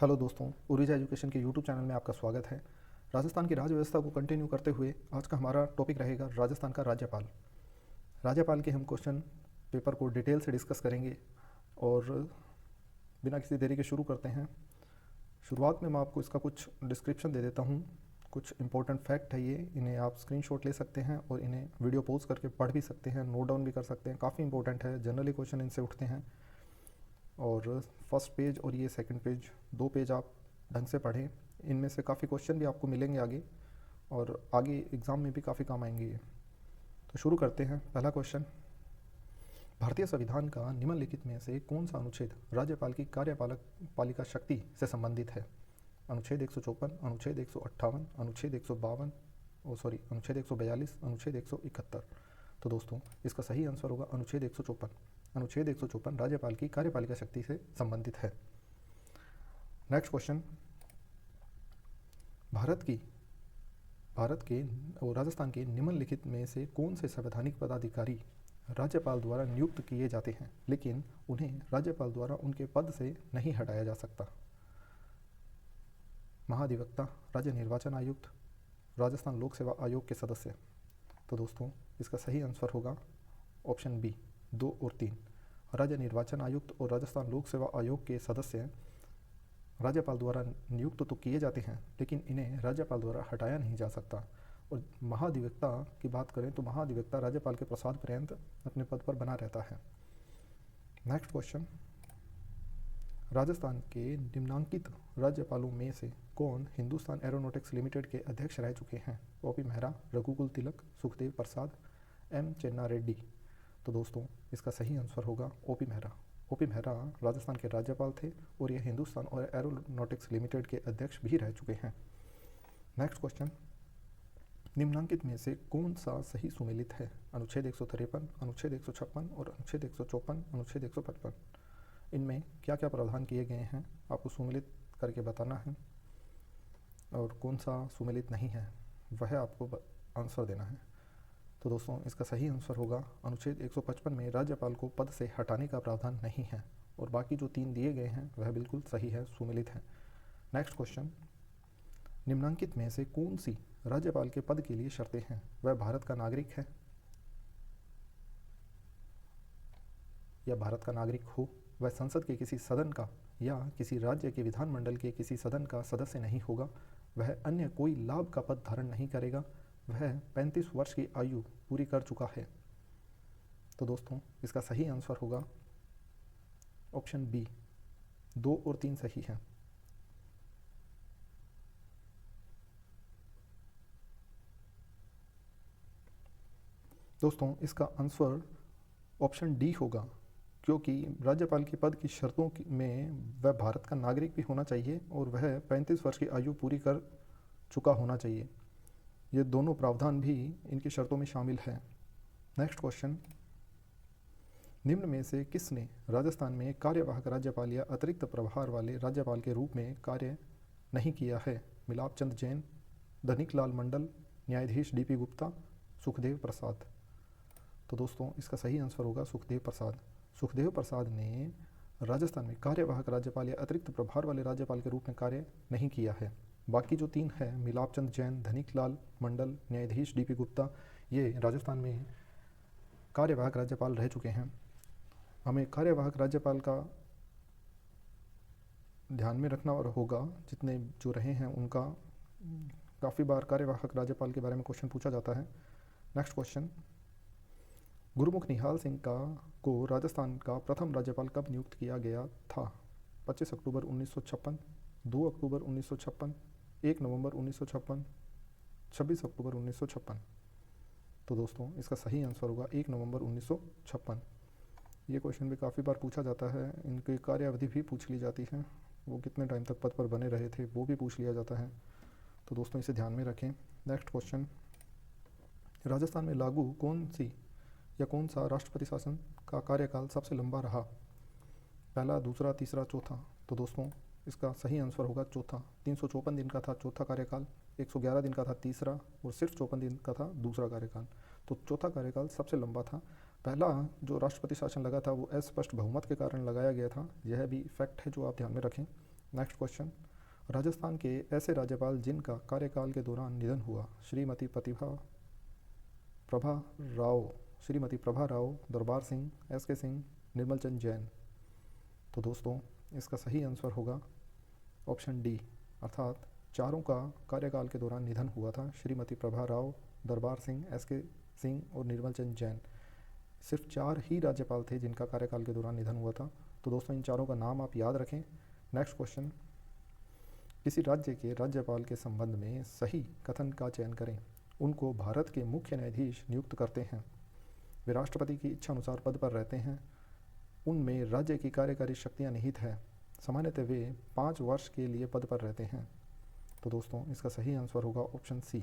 Hello दोस्तों, ओरिजा education के YouTube channel में आपका स्वागत है। राजस्थान की राज्य व्यवस्था को कंटिन्यू करते हुए आज का हमारा टॉपिक रहेगा राजस्थान का राज्यपाल। राज्यपाल के हम क्वेश्चन पेपर को डिटेल से डिस्कस करेंगे और बिना किसी देरी के शुरू करते हैं। शुरुआत में मैं आपको इसका कुछ डिस्क्रिप्शन दे देता हूँ। कुछ इंपॉर्टेंट फैक्ट है ये, इन्हें आप स्क्रीनशॉट ले सकते हैं और इन्हें वीडियो पॉज करके पढ़ भी सकते हैं, नोट डाउन भी कर सकते हैं। काफ़ी इंपॉर्टेंट है, जनरली क्वेश्चन इनसे उठते हैं। और फर्स्ट पेज और ये सेकंड पेज, दो पेज आप ढंग से पढ़ें। इनमें से काफ़ी क्वेश्चन भी आपको मिलेंगे आगे, और आगे एग्ज़ाम में भी काफ़ी काम आएंगे ये। तो शुरू करते हैं। पहला क्वेश्चन, भारतीय संविधान का निम्नलिखित में से कौन सा अनुच्छेद राज्यपाल की कार्यपालक पालिका शक्ति से संबंधित है? अनुच्छेद 154, अनुच्छेद 158, अनुच्छेद 152, अनुच्छेद 142, अनुच्छेद 171। तो दोस्तों इसका सही आंसर होगा अनुच्छेद 154। अनुच्छेद 154 राज्यपाल की कार्यपालिका शक्ति से संबंधित है। नेक्स्ट क्वेश्चन, भारत के और राजस्थान के निम्नलिखित में से कौन से संवैधानिक पदाधिकारी राज्यपाल द्वारा नियुक्त किए जाते हैं लेकिन उन्हें राज्यपाल द्वारा उनके पद से नहीं हटाया जा सकता? महाधिवक्ता, राज्य निर्वाचन आयुक्त, राजस्थान लोक सेवा आयोग के सदस्य। तो दोस्तों इसका सही आंसर होगा ऑप्शन बी, 2 और 3। राज्य निर्वाचन आयुक्त और राजस्थान लोक सेवा आयोग के सदस्य राज्यपाल द्वारा नियुक्त तो किए जाते हैं लेकिन इन्हें राज्यपाल द्वारा हटाया नहीं जा सकता। और महाधिवक्ता की बात करें तो महाधिवक्ता राज्यपाल के प्रसाद पर्यंत अपने पद पर बना रहता है। नेक्स्ट क्वेश्चन, राजस्थान के निम्नांकित राज्यपालों में से कौन हिंदुस्तान एरोनॉटिक्स लिमिटेड के अध्यक्ष रह चुके हैं? ओपी मेहरा, रघुकुल तिलक, सुखदेव प्रसाद, एम चेन्ना रेड्डी। तो दोस्तों इसका सही आंसर होगा ओपी मेहरा। ओपी मेहरा राजस्थान के राज्यपाल थे और ये हिंदुस्तान और एरोनॉटिक्स लिमिटेड के अध्यक्ष भी रह चुके हैं। नेक्स्ट क्वेश्चन, निम्नांकित में से कौन सा सही सुमेलित है? अनुच्छेद 153, अनुच्छेद 156 और अनुच्छेद 154, अनुच्छेद 155। इनमें क्या क्या प्रावधान किए गए हैं आपको सुमेलित करके बताना है, और कौन सा सुमेलित नहीं है वह आपको आंसर देना है। तो दोस्तों इसका सही आंसर होगा अनुच्छेद 155 में राज्यपाल को पद से हटाने का प्रावधान नहीं है, और बाकी जो 3 दिए गए हैं वह बिल्कुल सही है, सुमेलित है। नेक्स्ट क्वेश्चन, निम्नांकित में से कौन सी राज्यपाल के पद के लिए शर्तें हैं? वह भारत का नागरिक है, या भारत का नागरिक हो, वह संसद के किसी सदन का या किसी राज्य के विधानमंडल के किसी सदन का सदस्य नहीं होगा, वह अन्य कोई लाभ का पद धारण नहीं करेगा, वह 35 वर्ष की आयु पूरी कर चुका है। तो दोस्तों इसका सही आंसर होगा ऑप्शन बी, 2 और 3 सही है। दोस्तों इसका आंसर ऑप्शन डी होगा, क्योंकि राज्यपाल के पद की शर्तों में वह भारत का नागरिक भी होना चाहिए और वह 35 वर्ष की आयु पूरी कर चुका होना चाहिए। ये दोनों प्रावधान भी इनकी शर्तों में शामिल है। नेक्स्ट क्वेश्चन, निम्न में से किसने राजस्थान में कार्यवाहक राज्यपाल या अतिरिक्त प्रभार वाले राज्यपाल के रूप में कार्य नहीं किया है? मिलाप चंद जैन, धनिक लाल मंडल, न्यायाधीश डीपी गुप्ता, सुखदेव प्रसाद। तो दोस्तों इसका सही आंसर होगा सुखदेव प्रसाद। सुखदेव प्रसाद ने राजस्थान में कार्यवाहक राज्यपाल या अतिरिक्त प्रभार वाले राज्यपाल के रूप में कार्य नहीं किया है। बाकी जो 3 है, मिलाप चंद जैन, धनिक लाल मंडल, न्यायाधीश डीपी गुप्ता, ये राजस्थान में कार्यवाहक राज्यपाल रह चुके हैं। हमें कार्यवाहक राज्यपाल का ध्यान में रखना और होगा, जितने जो रहे हैं उनका काफ़ी बार कार्यवाहक राज्यपाल के बारे में क्वेश्चन पूछा जाता है। नेक्स्ट क्वेश्चन, गुरुमुख निहाल सिंह को राजस्थान का प्रथम राज्यपाल कब नियुक्त किया गया था? 25 अक्टूबर 1956, 2 अक्टूबर 1956, 1 नवंबर 1956, 26 अक्टूबर 1956। तो दोस्तों इसका सही आंसर होगा 1 नवंबर 1956। ये क्वेश्चन भी काफ़ी बार पूछा जाता है, इनकी कार्यावधि भी पूछ ली जाती है, वो कितने टाइम तक पद पर बने रहे थे वो भी पूछ लिया जाता है। तो दोस्तों इसे ध्यान में रखें। नेक्स्ट क्वेश्चन, राजस्थान में लागू कौन सा राष्ट्रपति शासन का कार्यकाल सबसे लंबा रहा? पहला, दूसरा, तीसरा, चौथा। तो दोस्तों इसका सही आंसर होगा चौथा। 354 दिन का था चौथा कार्यकाल, 111 दिन का था तीसरा, और सिर्फ 54 दिन का था दूसरा कार्यकाल। तो चौथा कार्यकाल सबसे लंबा था। पहला जो राष्ट्रपति शासन लगा था वो अस्पष्ट बहुमत के कारण लगाया गया था, यह भी फैक्ट है जो आप ध्यान में रखें। नेक्स्ट क्वेश्चन, राजस्थान के ऐसे राज्यपाल जिनका कार्यकाल के दौरान निधन हुआ। प्रभा राव श्रीमती प्रभा राव, दरबार सिंह, एस के सिंह, निर्मल चंद जैन। तो दोस्तों इसका सही आंसर होगा ऑप्शन डी, अर्थात चारों का कार्यकाल के दौरान निधन हुआ था। श्रीमती प्रभा राव, दरबार सिंह, एस के सिंह और निर्मल चंद जैन। सिर्फ 4 ही राज्यपाल थे जिनका कार्यकाल के दौरान निधन हुआ था। तो दोस्तों इन चारों का नाम आप याद रखें। नेक्स्ट क्वेश्चन, किसी राज्य के राज्यपाल के संबंध में सही कथन का चयन करें। उनको भारत के मुख्य न्यायाधीश नियुक्त करते हैं। वे राष्ट्रपति की इच्छा अनुसार पद पर रहते हैं। उनमें राज्य की कार्यकारी शक्तियाँ निहित है। सामान्यतः वे 5 वर्ष के लिए पद पर रहते हैं। तो दोस्तों इसका सही आंसर होगा ऑप्शन सी।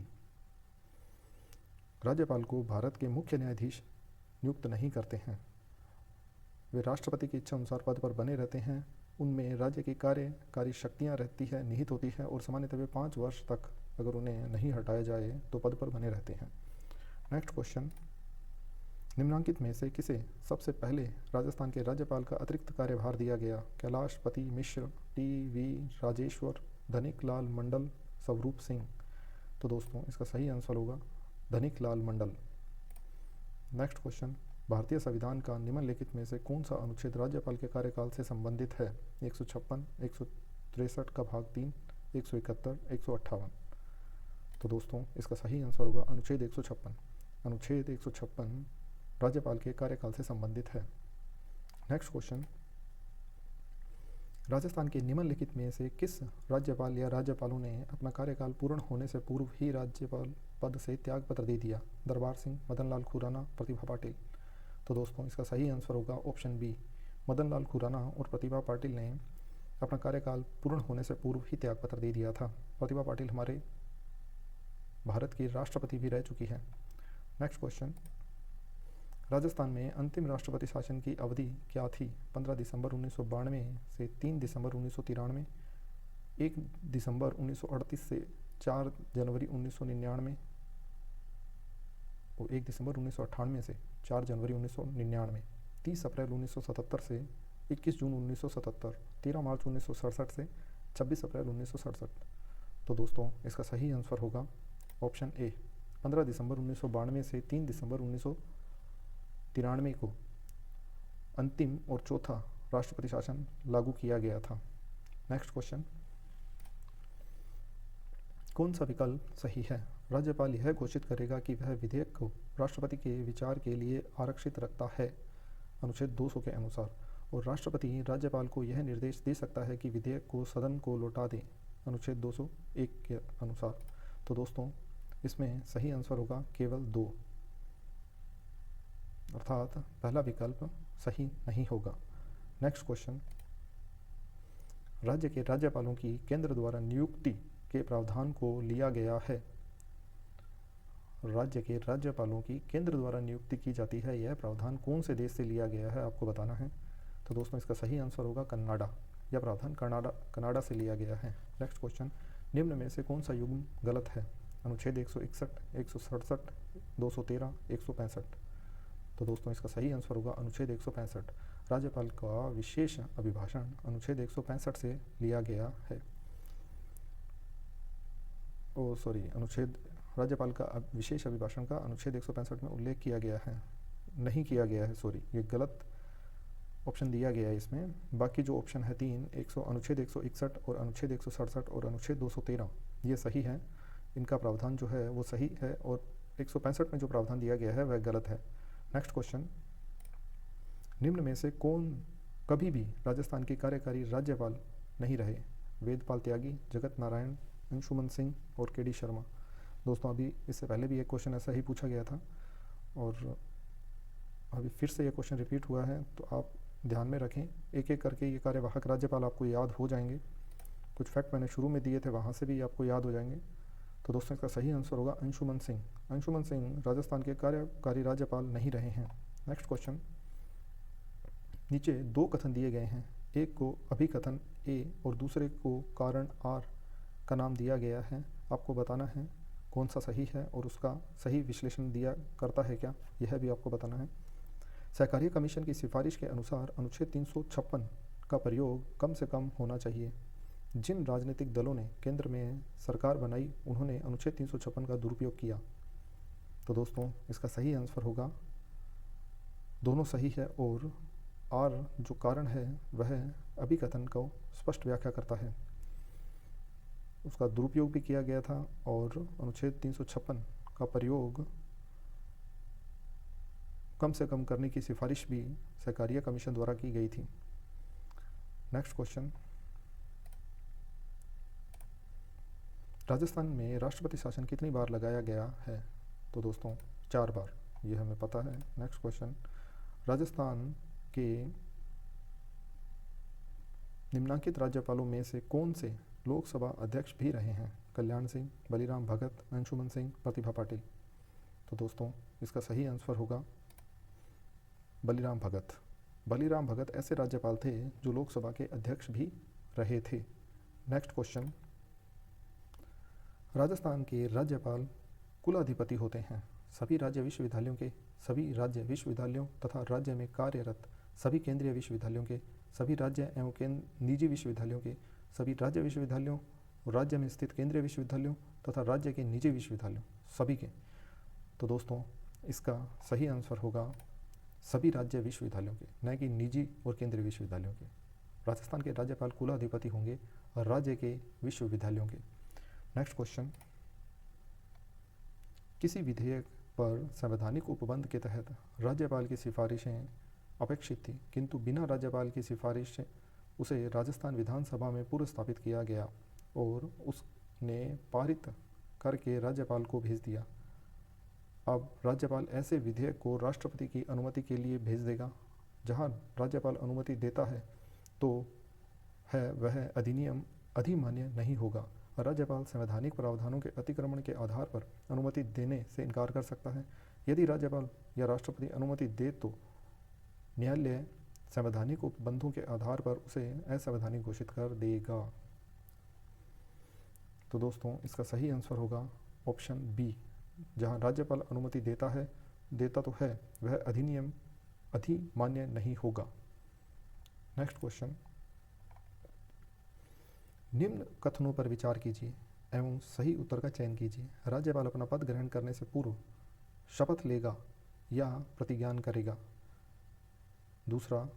राज्यपाल को भारत के मुख्य न्यायाधीश नियुक्त नहीं करते हैं। वे राष्ट्रपति की इच्छा अनुसार पद पर बने रहते हैं। उनमें राज्य की कार्यकारी शक्तियाँ रहती है, निहित होती है और सामान्यतः वे 5 वर्ष तक अगर उन्हें नहीं हटाया जाए तो पद पर बने रहते हैं। नेक्स्ट क्वेश्चन, निम्नलिखित में से किसे सबसे पहले राजस्थान के राज्यपाल का अतिरिक्त कार्यभार दिया गया। कैलाशपति मिश्र, टी.वी. राजेश्वर, धनिक लाल मंडल, स्वरूप सिंह। तो दोस्तों इसका सही आंसर होगा धनिक लाल मंडल। नेक्स्ट क्वेश्चन, भारतीय संविधान का निम्नलिखित में से कौन सा अनुच्छेद राज्यपाल के कार्यकाल से संबंधित है। 156, 163 का भाग 3, 171, 158। तो दोस्तों इसका सही आंसर होगा अनुच्छेद 156। अनुच्छेद 156 राज्यपाल के कार्यकाल से संबंधित है। नेक्स्ट क्वेश्चन, राजस्थान के निम्नलिखित में से किस राज्यपाल या राज्यपालों ने अपना कार्यकाल पूर्ण होने से पूर्व ही राज्यपाल पद से त्यागपत्र दे दिया। दरबार सिंह, मदन लाल खुराना, प्रतिभा पाटिल। तो दोस्तों इसका सही आंसर होगा ऑप्शन बी, मदन लाल खुराना और प्रतिभा पाटिल ने अपना कार्यकाल पूर्ण होने से पूर्व ही त्यागपत्र दे दिया था। प्रतिभा पाटिल हमारे भारत की राष्ट्रपति भी रह चुकी है। नेक्स्ट क्वेश्चन, राजस्थान में अंतिम राष्ट्रपति शासन की अवधि क्या थी। 15 दिसंबर 1992 से 3 दिसंबर 1993, 1 दिसंबर 1938 से 4 जनवरी 1999 और 1 दिसंबर 1998 से 4 जनवरी 1999, 30 अप्रैल 1977 से 21 जून 1977, 13 मार्च 1967 से 26 अप्रैल 1967। तो दोस्तों इसका सही आंसर होगा ऑप्शन ए, 15 दिसंबर 1992 से 3 दिसंबर 1993 को अंतिम और चौथा राष्ट्रपति शासन लागू किया गया था। नेक्स्ट क्वेश्चन, कौन सा विकल्प सही है। राज्यपाल यह घोषित करेगा कि वह विधेयक को राष्ट्रपति के विचार के लिए आरक्षित रखता है अनुच्छेद 200 के अनुसार, और राष्ट्रपति राज्यपाल को यह निर्देश दे सकता है कि विधेयक को सदन को लौटा दें अनुच्छेद 201 के अनुसार। तो दोस्तों इसमें सही आंसर होगा केवल 2, अर्थात पहला विकल्प सही नहीं होगा। नेक्स्ट क्वेश्चन, राज्य के राज्यपालों की केंद्र द्वारा नियुक्ति के प्रावधान को लिया गया है। राज्य के राज्यपालों की केंद्र द्वारा नियुक्ति की जाती है, यह प्रावधान कौन से देश से लिया गया है आपको बताना है। तो दोस्तों इसका सही आंसर होगा कनाडा। यह प्रावधान कनाडा से लिया गया है। नेक्स्ट क्वेश्चन, निम्न में से कौन सा युग्म गलत है। अनुच्छेद 161, 167, 213, 165। तो दोस्तों इसका सही आंसर होगा अनुच्छेद 165। राज्यपाल का विशेष अभिभाषण अनुच्छेद 165 से लिया गया है। अनुच्छेद राज्यपाल का विशेष अभिभाषण का अनुच्छेद 165 में उल्लेख किया गया है, नहीं किया गया है, ये गलत ऑप्शन दिया गया है इसमें। बाकी जो ऑप्शन है 3, अनुच्छेद 161 और अनुच्छेद 167 और अनुच्छेद 213 ये सही है, इनका प्रावधान जो है वो सही है, और 165 में जो प्रावधान दिया गया है वह गलत है। नेक्स्ट क्वेश्चन, निम्न में से कौन कभी भी राजस्थान के कार्यकारी राज्यपाल नहीं रहे। वेदपाल त्यागी, जगत नारायण, अंशुमन सिंह और के.डी. शर्मा। दोस्तों अभी इससे पहले भी एक क्वेश्चन ऐसा ही पूछा गया था और अभी फिर से ये क्वेश्चन रिपीट हुआ है, तो आप ध्यान में रखें। एक एक करके ये कार्यवाहक राज्यपाल आपको याद हो जाएंगे। कुछ फैक्ट मैंने शुरू में दिए थे, वहाँ से भी आपको याद हो जाएंगे। तो दोस्तों इसका सही आंसर होगा अंशुमन सिंह। अंशुमन सिंह राजस्थान के कार्यकारी राज्यपाल नहीं रहे हैं। नेक्स्ट क्वेश्चन, नीचे 2 कथन दिए गए हैं, एक को अभिकथन ए और दूसरे को कारण आर का नाम दिया गया है। आपको बताना है कौन सा सही है और उसका सही विश्लेषण दिया करता है क्या, यह भी आपको बताना है। सहकारिता कमीशन की सिफारिश के अनुसार अनुच्छेद 356 का प्रयोग कम से कम होना चाहिए। जिन राजनीतिक दलों ने केंद्र में सरकार बनाई उन्होंने अनुच्छेद 356 का दुरुपयोग किया। तो दोस्तों इसका सही आंसर होगा, दोनों सही है और आर जो कारण है वह अभिकथन को स्पष्ट व्याख्या करता है। उसका दुरुपयोग भी किया गया था और अनुच्छेद 356 का प्रयोग कम से कम करने की सिफारिश भी सहकारिता कमीशन द्वारा की गई थी। नेक्स्ट क्वेश्चन, राजस्थान में राष्ट्रपति शासन कितनी बार लगाया गया है? तो दोस्तों 4 बार, ये हमें पता है। नेक्स्ट क्वेश्चन, राजस्थान के निम्नलिखित राज्यपालों में से कौन से लोकसभा अध्यक्ष भी रहे हैं? कल्याण सिंह, बलीराम भगत, अंशुमन सिंह, प्रतिभा पाटिल। तो दोस्तों इसका सही आंसर होगा बलीराम भगत। बलीराम भगत ऐसे राज्यपाल थे जो लोकसभा के अध्यक्ष भी रहे थे। नेक्स्ट क्वेश्चन, राजस्थान के राज्यपाल कुलाधिपति होते हैं। सभी राज्य विश्वविद्यालयों के, सभी राज्य विश्वविद्यालयों तथा राज्य में कार्यरत सभी केंद्रीय विश्वविद्यालयों के, सभी राज्य एवं निजी विश्वविद्यालयों के, सभी राज्य विश्वविद्यालयों, राज्य में स्थित केंद्रीय विश्वविद्यालयों तथा राज्य के निजी विश्वविद्यालयों सभी के। तो दोस्तों इसका सही आंसर होगा सभी राज्य विश्वविद्यालयों के, न कि निजी और केंद्रीय विश्वविद्यालयों के। राजस्थान के राज्यपाल कुलाधिपति होंगे और राज्य के विश्वविद्यालयों के। नेक्स्ट क्वेश्चन, किसी विधेयक पर संवैधानिक उपबंध के तहत राज्यपाल की सिफारिशें अपेक्षित थी, किंतु बिना राज्यपाल की सिफारिश उसे राजस्थान विधानसभा में पूर्व स्थापित किया गया और उसने पारित करके राज्यपाल को भेज दिया। अब राज्यपाल ऐसे विधेयक को राष्ट्रपति की अनुमति के लिए भेज देगा। जहां राज्यपाल अनुमति देता है तो है वह अधिनियम अधिमान्य नहीं होगा। राज्यपाल संवैधानिक प्रावधानों के अतिक्रमण के आधार पर अनुमति देने से इनकार कर सकता है। यदि राज्यपाल या राष्ट्रपति अनुमति दे तो न्यायालय संवैधानिक उपबंधों के आधार पर उसे असंवैधानिक घोषित कर देगा। तो दोस्तों इसका सही आंसर होगा ऑप्शन बी। जहां राज्यपाल अनुमति देता तो है वह अधिनियम अधिमान्य नहीं होगा। नेक्स्ट क्वेश्चन, निम्न कथनों पर विचार कीजिए एवं सही उत्तर का चयन कीजिए। राज्यपाल अपना पद ग्रहण करने से पूर्व शपथ लेगा या प्रतिज्ञान करेगा। दूसरा,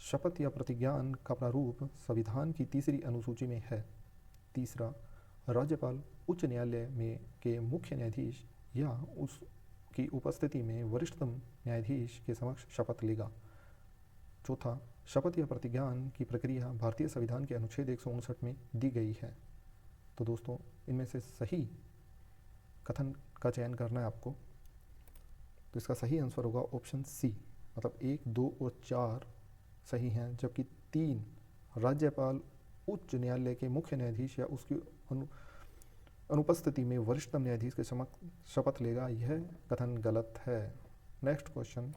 शपथ या प्रतिज्ञान का प्रारूप संविधान की तीसरी अनुसूची में है। तीसरा, राज्यपाल उच्च न्यायालय में के मुख्य न्यायाधीश या उसकी उपस्थिति में वरिष्ठतम न्यायाधीश के समक्ष शपथ लेगा। चौथा, शपथ या प्रतिज्ञान की प्रक्रिया भारतीय संविधान के अनुच्छेद 159 में दी गई है। तो दोस्तों इनमें से सही कथन का चयन करना है आपको। तो इसका सही आंसर होगा ऑप्शन सी, मतलब 1, 2 और 4 सही हैं, जबकि 3 राज्यपाल उच्च न्यायालय के मुख्य न्यायाधीश या उसकी अनुपस्थिति में वरिष्ठतम न्यायाधीश के समक्ष शपथ लेगा, यह कथन गलत है। नेक्स्ट क्वेश्चन,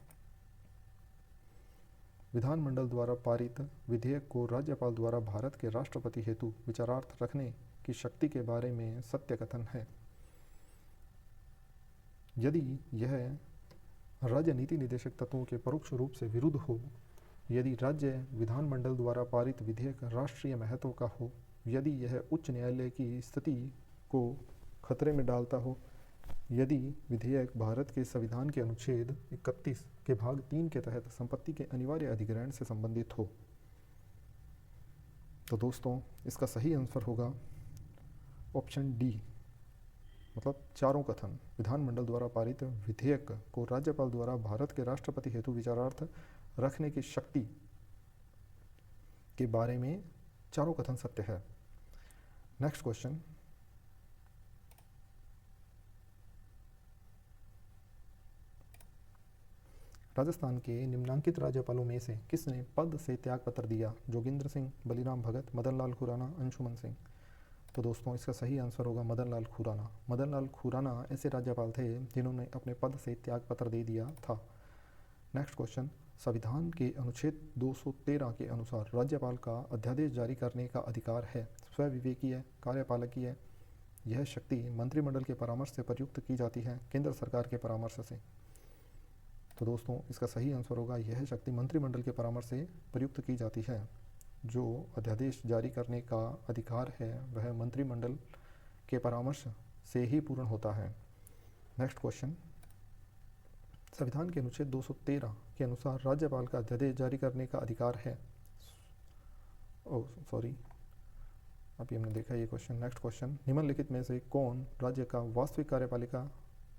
विधानमंडल द्वारा पारित विधेयक को राज्यपाल द्वारा भारत के राष्ट्रपति हेतु विचारार्थ रखने की शक्ति के बारे में सत्य कथन है। यदि यह राज्य नीति निर्देशक तत्वों के परोक्ष रूप से विरुद्ध हो, यदि राज्य विधानमंडल द्वारा पारित विधेयक राष्ट्रीय महत्व का हो, यदि यह उच्च न्यायालय की स्थिति को खतरे में डालता हो, यदि विधेयक भारत के संविधान के अनुच्छेद 31 के भाग 3 के तहत संपत्ति के अनिवार्य अधिग्रहण से संबंधित हो। तो दोस्तों इसका सही आंसर होगा ऑप्शन डी, मतलब चारों कथन। विधानमंडल द्वारा पारित विधेयक को राज्यपाल द्वारा भारत के राष्ट्रपति हेतु विचारार्थ रखने की शक्ति के बारे में चारों कथन सत्य है। नेक्स्ट क्वेश्चन, राजस्थान के निम्नांकित राज्यपालों में से किसने पद से त्यागपत्र दिया? जोगिंद्र सिंह, बलीराम भगत, मदन लाल खुराना, अंशुमन सिंह। तो दोस्तों इसका सही आंसर होगा मदन लाल खुराना। मदन लाल खुराना ऐसे राज्यपाल थे जिन्होंने अपने पद से त्यागपत्र दे दिया था। नेक्स्ट क्वेश्चन, संविधान के अनुच्छेद 213 के अनुसार राज्यपाल का अध्यादेश जारी करने का अधिकार है। स्वविवेकीय, कार्यपालकीय, यह शक्ति मंत्रिमंडल के परामर्श से प्रयुक्त की जाती है, केंद्र सरकार के परामर्श से। तो दोस्तों इसका सही आंसर होगा यह शक्ति मंत्रिमंडल के परामर्श से प्रयुक्त की जाती है। जो अध्यादेश जारी करने का अधिकार है वह मंत्रिमंडल के परामर्श से ही पूर्ण होता है। नेक्स्ट क्वेश्चन, संविधान के अनुच्छेद 213 के अनुसार राज्यपाल का अध्यादेश जारी करने का अधिकार है। ओह सॉरी, अभी हमने देखा ये क्वेश्चन। नेक्स्ट क्वेश्चन, निम्नलिखित में से कौन राज्य का वास्तविक कार्यपालिका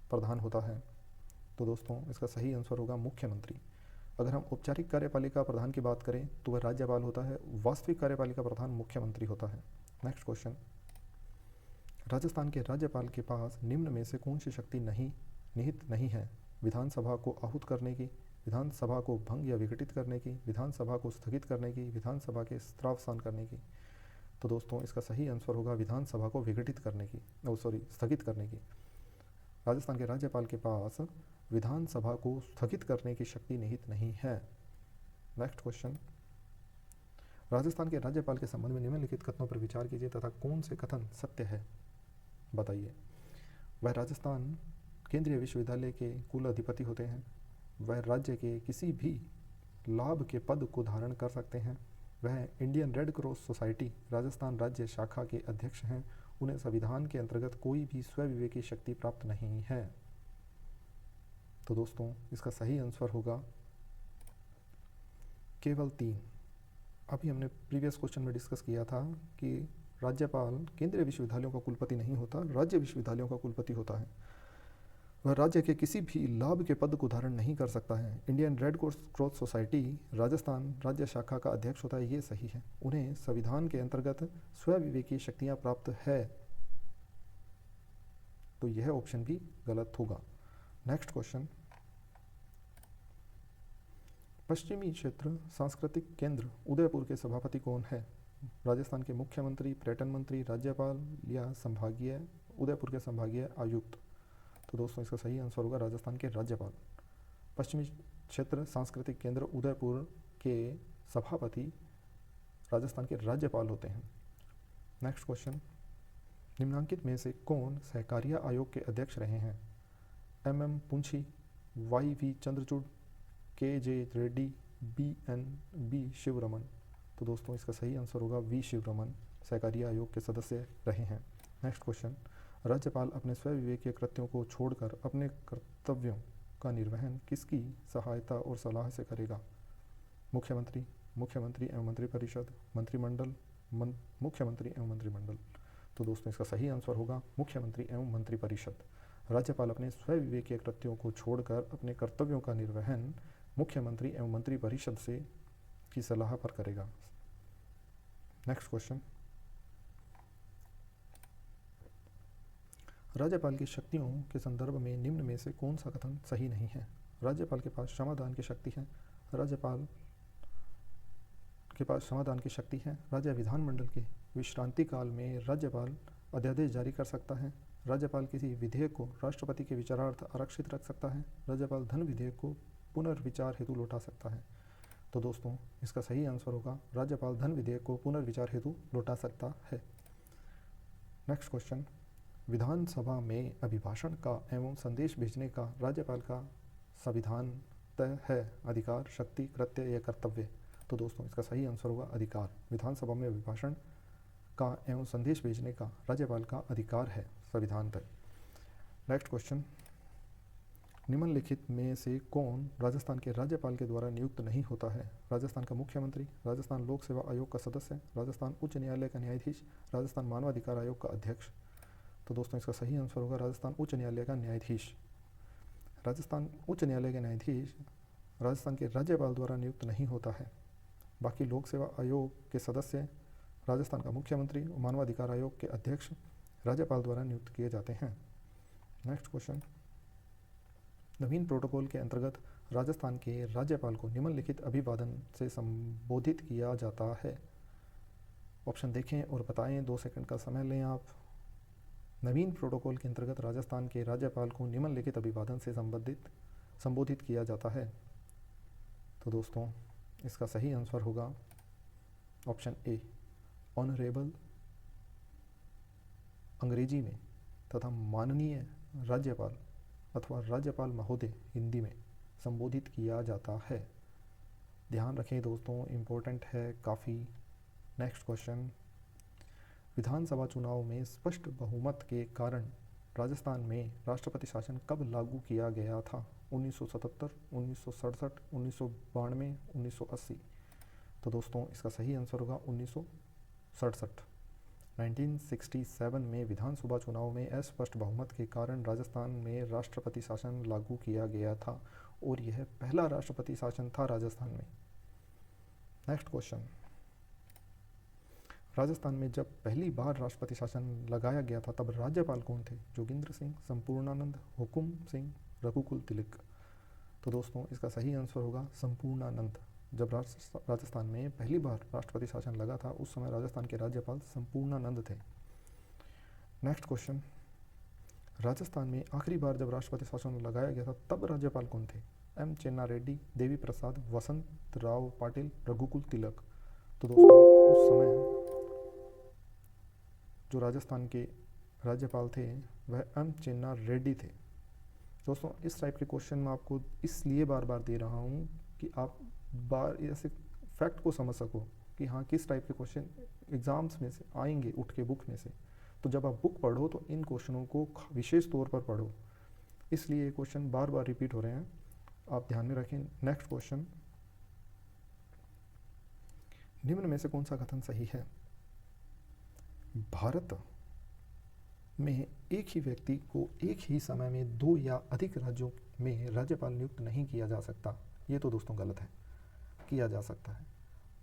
प्रधान होता है? तो दोस्तों इसका सही आंसर होगा मुख्यमंत्री। अगर हम औपचारिक कार्यपालिका प्रधान की बात करें तो वह राज्यपाल होता है, वास्तविक कार्यपालिका प्रधान मुख्यमंत्री होता है। नेक्स्ट क्वेश्चन, राजस्थान के राज्यपाल के पास निम्न में से कौन सी शक्ति निहित नहीं है? विधानसभा को आहूत करने की, विधानसभा को भंग या विघटित करने की, विधानसभा को स्थगित करने की, विधानसभा के स्थावसान करने की। तो दोस्तों इसका सही आंसर होगा विधानसभा को विघटित करने की, स्थगित करने की। राजस्थान के राज्यपाल के पास विधानसभा को स्थगित करने की शक्ति निहित नहीं है। नेक्स्ट क्वेश्चन, राजस्थान के राज्यपाल के संबंध में निम्नलिखित कथनों पर विचार कीजिए तथा कौन से कथन सत्य है, बताइए। वह राजस्थान केंद्रीय विश्वविद्यालय के कुल अधिपति होते हैं। वह राज्य के किसी भी लाभ के पद को धारण कर सकते हैं। वह Indian red cross society Rajasthan राज्य शाखा के अध्यक्ष हैं। उन्हें संविधान के अंतर्गत कोई भी स्वविवेकी शक्ति प्राप्त नहीं है। तो दोस्तों इसका सही आंसर होगा केवल 3। अभी हमने प्रीवियस क्वेश्चन में डिस्कस किया था कि राज्यपाल केंद्रीय विश्वविद्यालयों का कुलपति नहीं होता, राज्य विश्वविद्यालयों का कुलपति होता है। वह राज्य के किसी भी लाभ के पद को धारण नहीं कर सकता है। Indian red cross society Rajasthan राज्य शाखा का अध्यक्ष होता है, ये सही है। उन्हें संविधान के अंतर्गत स्वविवेकी शक्तियाँ प्राप्त है, तो यह ऑप्शन भी गलत होगा। नेक्स्ट क्वेश्चन, पश्चिमी क्षेत्र सांस्कृतिक केंद्र उदयपुर के सभापति कौन है? राजस्थान के मुख्यमंत्री, पर्यटन मंत्री, राज्यपाल या संभागीय उदयपुर के संभागीय आयुक्त? तो दोस्तों इसका सही आंसर होगा राजस्थान के राज्यपाल। पश्चिमी क्षेत्र सांस्कृतिक केंद्र उदयपुर के सभापति राजस्थान के राज्यपाल होते हैं। नेक्स्ट क्वेश्चन, निम्नांकित में से कौन सहकारिता आयोग के अध्यक्ष रहे हैं? MM Punchhi, YV Chandrachud, KJ Reddy, BNB Sivaraman? तो दोस्तों इसका सही आंसर होगा V शिवरमन सहकारिता आयोग के सदस्य रहे हैं। नेक्स्ट क्वेश्चन, राज्यपाल अपने स्वविवेकीय कृत्यों को छोड़कर अपने कर्तव्यों का निर्वहन किसकी सहायता और सलाह से करेगा? मुख्यमंत्री, मुख्यमंत्री एवं मंत्रिपरिषद, मंत्रिमंडल, मुख्यमंत्री एवं मंत्रिमंडल? तो दोस्तों इसका सही आंसर होगा मुख्यमंत्री एवं मंत्रिपरिषद। राज्यपाल अपने स्वविवेकीय कृत्यों को छोड़कर अपने कर्तव्यों का निर्वहन मुख्यमंत्री एवं मंत्रिपरिषद से की सलाह पर करेगा। नेक्स्ट क्वेश्चन, राज्यपाल की शक्तियों के संदर्भ में निम्न में से कौन सा कथन सही नहीं है? राज्यपाल के पास क्षमादान की शक्ति है। राज्यपाल के पास क्षमादान की शक्ति है। राज्य विधानमंडल के विश्रांति काल में राज्यपाल अध्यादेश जारी कर सकता है। राज्यपाल किसी विधेयक को राष्ट्रपति के विचारार्थ आरक्षित रख सकता है। राज्यपाल धन विधेयक को पुनर्विचार हेतु लौटा सकता है। तो दोस्तों इसका सही आंसर होगा राज्यपाल धन विधेयक को पुनर्विचार हेतु लौटा सकता है। नेक्स्ट क्वेश्चन, विधानसभा में अभिभाषण का एवं संदेश भेजने का राज्यपाल का संविधान तय है अधिकार, शक्ति, कृत्य या कर्तव्य? तो दोस्तों इसका सही आंसर होगा अधिकार। विधानसभा में अभिभाषण का एवं संदेश भेजने का राज्यपाल का अधिकार है संविधान तय। नेक्स्ट क्वेश्चन, निम्नलिखित में से कौन राजस्थान के राज्यपाल के द्वारा नियुक्त नहीं होता है? राजस्थान का मुख्यमंत्री, राजस्थान लोक सेवा आयोग का सदस्य, राजस्थान उच्च न्यायालय का न्यायाधीश, राजस्थान मानवाधिकार आयोग का अध्यक्ष? तो दोस्तों इसका सही आंसर होगा राजस्थान उच्च न्यायालय का न्यायाधीश। राजस्थान उच्च न्यायालय के न्यायाधीश राजस्थान के राज्यपाल द्वारा नियुक्त नहीं होता है। बाकी लोक सेवा आयोग के सदस्य राजस्थान का मुख्यमंत्री और मानवाधिकार आयोग के अध्यक्ष राज्यपाल द्वारा नियुक्त किए जाते हैं। नेक्स्ट क्वेश्चन, नवीन प्रोटोकॉल के अंतर्गत राजस्थान के राज्यपाल को निम्नलिखित अभिवादन से संबोधित किया जाता है। ऑप्शन देखें और बताएं, 2 सेकंड का समय लें आप। नवीन प्रोटोकॉल के अंतर्गत राजस्थान के राज्यपाल को निम्नलिखित अभिवादन से संबोधित किया जाता है। तो दोस्तों इसका सही आंसर होगा ऑप्शन ए, ऑनरेबल अंग्रेजी में तथा माननीय राज्यपाल अथवा राज्यपाल महोदय हिंदी में संबोधित किया जाता है। ध्यान रखें दोस्तों, इम्पोर्टेंट है काफ़ी। नेक्स्ट क्वेश्चन, विधानसभा चुनाव में स्पष्ट बहुमत के कारण राजस्थान में राष्ट्रपति शासन कब लागू किया गया था? 1977, 1967, 1992, 1980। तो दोस्तों इसका सही आंसर होगा 1967। 1967 में विधानसभा चुनाव में अस्पष्ट बहुमत के कारण राजस्थान में राष्ट्रपति शासन लागू किया गया था और यह पहला राष्ट्रपति शासन था राजस्थान में। नेक्स्ट क्वेश्चन, राजस्थान में जब पहली बार राष्ट्रपति शासन लगाया गया था तब राज्यपाल कौन थे? जोगिंद्र सिंह, संपूर्णानंद, हुकुम सिंह, रघुकुल तिलक। तो दोस्तों इसका सही आंसर होगा संपूर्णानंद। जब राजस्थान में पहली बार राष्ट्रपति शासन लगा था उस समय राजस्थान के राज्यपाल संपूर्णानंद थे। नेक्स्ट क्वेश्चन, राजस्थान में आखिरी बार जब राष्ट्रपति शासन लगाया गया था तब राज्यपाल कौन थे? एम चेन्ना रेड्डी, देवी प्रसाद, वसंत राव पाटिल, रघुकुल तिलक। तो दोस्तों उस समय जो राजस्थान के राज्यपाल थे वह एम चेन्ना रेड्डी थे। दोस्तों इस टाइप के क्वेश्चन मैं आपको इसलिए बार बार दे रहा हूँ कि आप बार ऐसे फैक्ट को समझ सको कि हाँ किस टाइप के क्वेश्चन एग्ज़ाम्स में से आएंगे उठ के बुक में से। तो जब आप बुक पढ़ो तो इन क्वेश्चनों को विशेष तौर पर पढ़ो, इसलिए ये क्वेश्चन बार बार रिपीट हो रहे हैं, आप ध्यान में रखें। नेक्स्ट क्वेश्चन, निम्न में से कौन सा कथन सही है? भारत में एक ही व्यक्ति को एक ही समय में 2 या अधिक राज्यों में राज्यपाल नियुक्त नहीं किया जा सकता। ये तो दोस्तों गलत है, किया जा सकता है।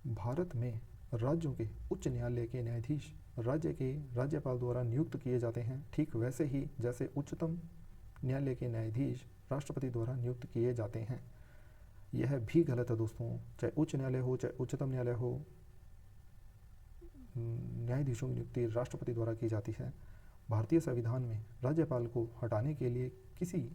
भारत में राज्यों के उच्च न्यायालय के न्यायाधीश राज्य के राज्यपाल द्वारा नियुक्त किए जाते हैं, ठीक वैसे ही जैसे उच्चतम न्यायालय के न्यायाधीश राष्ट्रपति द्वारा नियुक्त किए जाते हैं। यह भी गलत है दोस्तों, चाहे उच्च न्यायालय हो चाहे उच्चतम न्यायालय हो, न्यायाधीशों की नियुक्ति राष्ट्रपति द्वारा की जाती है। भारतीय संविधान में राज्यपाल को हटाने के लिए किसी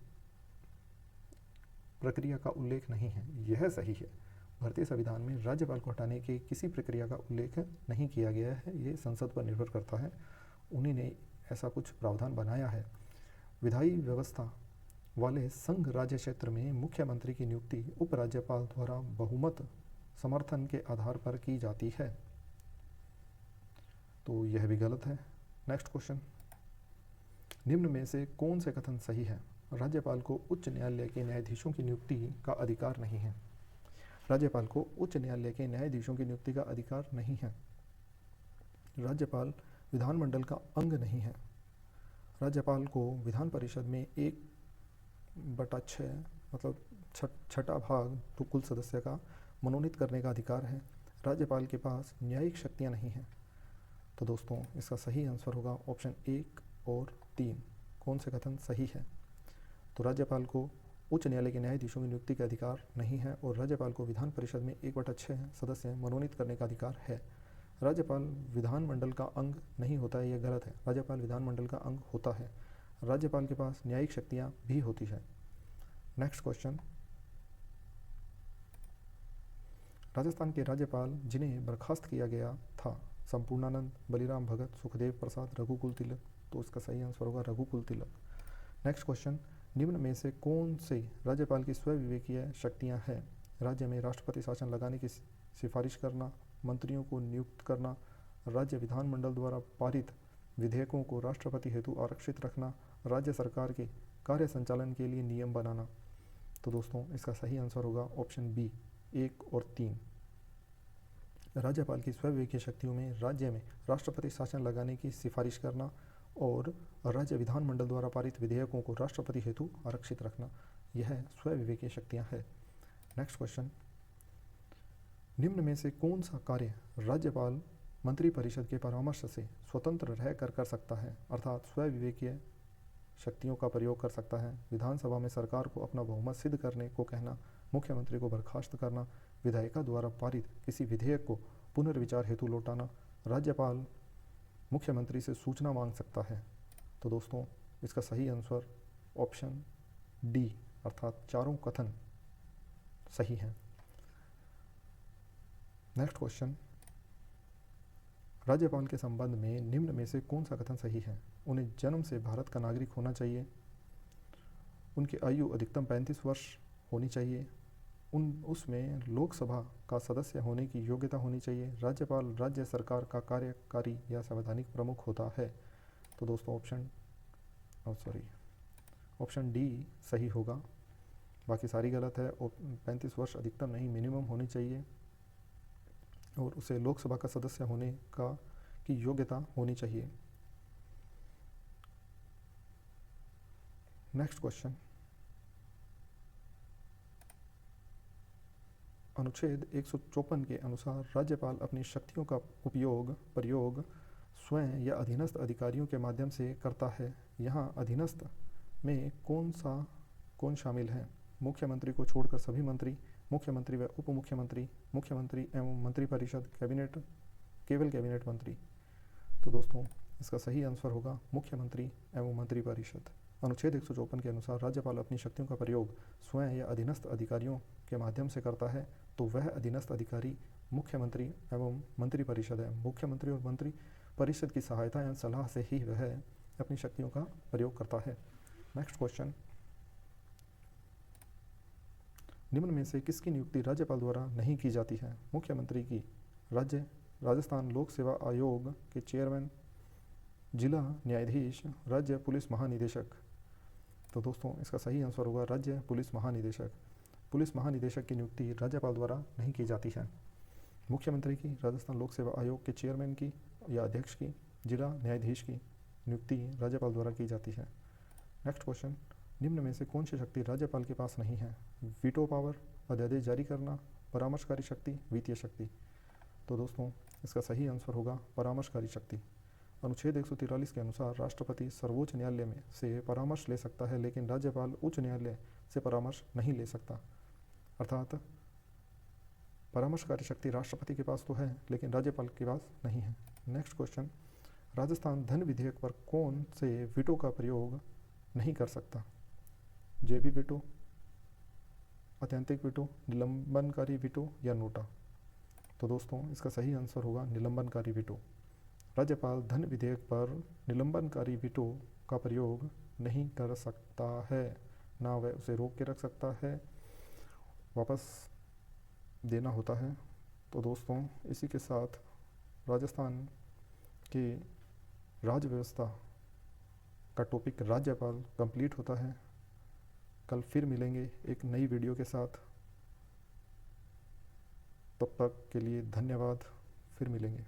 प्रक्रिया का उल्लेख नहीं है, यह सही है। भारतीय संविधान में राज्यपाल को हटाने के किसी प्रक्रिया का उल्लेख नहीं किया गया है, ये संसद पर निर्भर करता है, उन्हीं ने ऐसा कुछ प्रावधान बनाया है। विधायी व्यवस्था वाले संघ राज्य क्षेत्र में मुख्यमंत्री की नियुक्ति उपराज्यपाल द्वारा बहुमत समर्थन के आधार पर की जाती है, तो यह भी गलत है। नेक्स्ट क्वेश्चन, निम्न में से कौन से कथन सही है? राज्यपाल को उच्च न्यायालय के न्यायाधीशों की नियुक्ति का अधिकार नहीं है। राज्यपाल को उच्च न्यायालय के न्यायाधीशों की नियुक्ति का अधिकार नहीं है। राज्यपाल विधानमंडल का अंग नहीं है। राज्यपाल को विधान परिषद में 1/6 मतलब छठा भाग तो कुल सदस्य का मनोनीत करने का अधिकार है। राज्यपाल के पास न्यायिक शक्तियाँ नहीं हैं। तो दोस्तों इसका सही आंसर होगा ऑप्शन 1 और 3। कौन से कथन सही है? तो राज्यपाल को उच्च न्यायालय के न्यायाधीशों की नियुक्ति का अधिकार नहीं है और राज्यपाल को विधान परिषद में 1/6 सदस्य मनोनीत करने का अधिकार है। राज्यपाल विधानमंडल का अंग नहीं होता है, यह गलत है। राज्यपाल विधानमंडल का अंग होता है। राज्यपाल के पास न्यायिक शक्तियाँ भी होती है। नेक्स्ट क्वेश्चन, राजस्थान के राज्यपाल जिन्हें बर्खास्त किया गया था, संपूर्णानंद, बलिराम भगत, सुखदेव प्रसाद, रघुकुल तिलक। तो इसका सही आंसर होगा रघुकुल तिलक। नेक्स्ट क्वेश्चन, निम्न में से कौन से राज्यपाल की स्वविवेकीय शक्तियां हैं? राज्य में राष्ट्रपति शासन लगाने की सिफारिश करना, मंत्रियों को नियुक्त करना, राज्य विधानमंडल द्वारा पारित विधेयकों को राष्ट्रपति हेतु आरक्षित रखना, राज्य सरकार के कार्य संचालन के लिए नियम बनाना। तो दोस्तों इसका सही आंसर होगा ऑप्शन बी 1 और 3। राज्यपाल की स्वविवेकीय शक्तियों में राज्य में राष्ट्रपति शासन लगाने की सिफारिश करना और राज्य विधानमंडल द्वारा पारित विधेयकों को राष्ट्रपति हेतु आरक्षित रखना, यह स्वविवेकीय शक्तियां हैं। नेक्स्ट क्वेश्चन, निम्न में से कौन सा कार्य राज्यपाल मंत्रिपरिषद के परामर्श से स्वतंत्र रहकर कर सकता है, अर्थात स्वविवेकीय शक्तियों का प्रयोग कर सकता है? विधानसभा में सरकार को अपना बहुमत सिद्ध करने को कहना, मुख्यमंत्री को बर्खास्त करना, विधायिका द्वारा पारित किसी विधेयक को पुनर्विचार हेतु लौटाना, राज्यपाल मुख्यमंत्री से सूचना मांग सकता है। तो दोस्तों इसका सही आंसर ऑप्शन डी अर्थात चारों कथन सही हैं। नेक्स्ट क्वेश्चन, राज्यपाल के संबंध में निम्न में से कौन सा कथन सही है? उन्हें जन्म से भारत का नागरिक होना चाहिए, उनकी आयु अधिकतम 35 वर्ष होनी चाहिए, उसमें लोकसभा का सदस्य होने की योग्यता होनी चाहिए। राज्यपाल राज्य सरकार का कार्यकारी या संवैधानिक प्रमुख होता है। तो दोस्तों ऑप्शन डी सही होगा, बाकी सारी गलत है। 35 वर्ष अधिकतम नहीं, मिनिमम होनी चाहिए, और उसे लोकसभा का सदस्य होने की योग्यता होनी चाहिए। नेक्स्ट क्वेश्चन, अनुच्छेद 154 के अनुसार राज्यपाल अपनी शक्तियों का प्रयोग स्वयं या अधीनस्थ अधिकारियों के माध्यम से करता है। यहाँ अधीनस्थ में कौन शामिल है? मुख्यमंत्री को छोड़कर सभी मंत्री, मुख्यमंत्री व उप मुख्यमंत्री, मुख्यमंत्री एवं मंत्रिपरिषद, केवल कैबिनेट मंत्री। तो दोस्तों इसका सही आंसर होगा मुख्यमंत्री एवं मंत्रिपरिषद। अनुच्छेद 154 के अनुसार राज्यपाल अपनी शक्तियों का प्रयोग स्वयं या अधीनस्थ अधिकारियों के माध्यम से करता है, तो वह अधीनस्थ अधिकारी मुख्यमंत्री एवं मंत्रिपरिषद है। मुख्यमंत्री और मंत्रिपरिषद की सहायता एवं सलाह से ही वह अपनी शक्तियों का प्रयोग करता है। नेक्स्ट क्वेश्चन, निम्न में से किसकी नियुक्ति राज्यपाल द्वारा नहीं की जाती है? मुख्यमंत्री की, राजस्थान लोक सेवा आयोग के चेयरमैन, जिला न्यायाधीश, राज्य पुलिस महानिदेशक। तो दोस्तों इसका सही आंसर होगा राज्य पुलिस महानिदेशक। पुलिस महानिदेशक की नियुक्ति राज्यपाल द्वारा नहीं की जाती है। मुख्यमंत्री की, राजस्थान लोक सेवा आयोग के चेयरमैन की या अध्यक्ष की, जिला न्यायाधीश की नियुक्ति राज्यपाल द्वारा की जाती है। नेक्स्ट क्वेश्चन, निम्न में से कौन सी शक्ति राज्यपाल के पास नहीं है? वीटो पावर, अध्यादेश जारी करना, परामर्शकारी शक्ति, वित्तीय शक्ति। तो दोस्तों इसका सही आंसर होगा परामर्शकारी शक्ति। अनुच्छेद 143 के अनुसार राष्ट्रपति सर्वोच्च न्यायालय में से परामर्श ले सकता है, लेकिन राज्यपाल उच्च न्यायालय से परामर्श नहीं ले सकता। अर्थात परामर्शकारी शक्ति राष्ट्रपति के पास तो है, लेकिन राज्यपाल के पास नहीं है। नेक्स्ट क्वेश्चन, राजस्थान धन विधेयक पर कौन से वीटो का प्रयोग नहीं कर सकता? जेबी वीटो, अत्यंतिक वीटो, निलंबनकारी वीटो या नोटा। तो दोस्तों इसका सही आंसर होगा निलंबनकारी वीटो। राज्यपाल धन विधेयक पर निलंबनकारी वीटो का प्रयोग नहीं कर सकता है, ना वह उसे रोक के रख सकता है, वापस देना होता है। तो दोस्तों इसी के साथ राजस्थान की राज्य व्यवस्था का टॉपिक राज्यपाल कंप्लीट होता है। कल फिर मिलेंगे एक नई वीडियो के साथ, तब तक के लिए धन्यवाद, फिर मिलेंगे।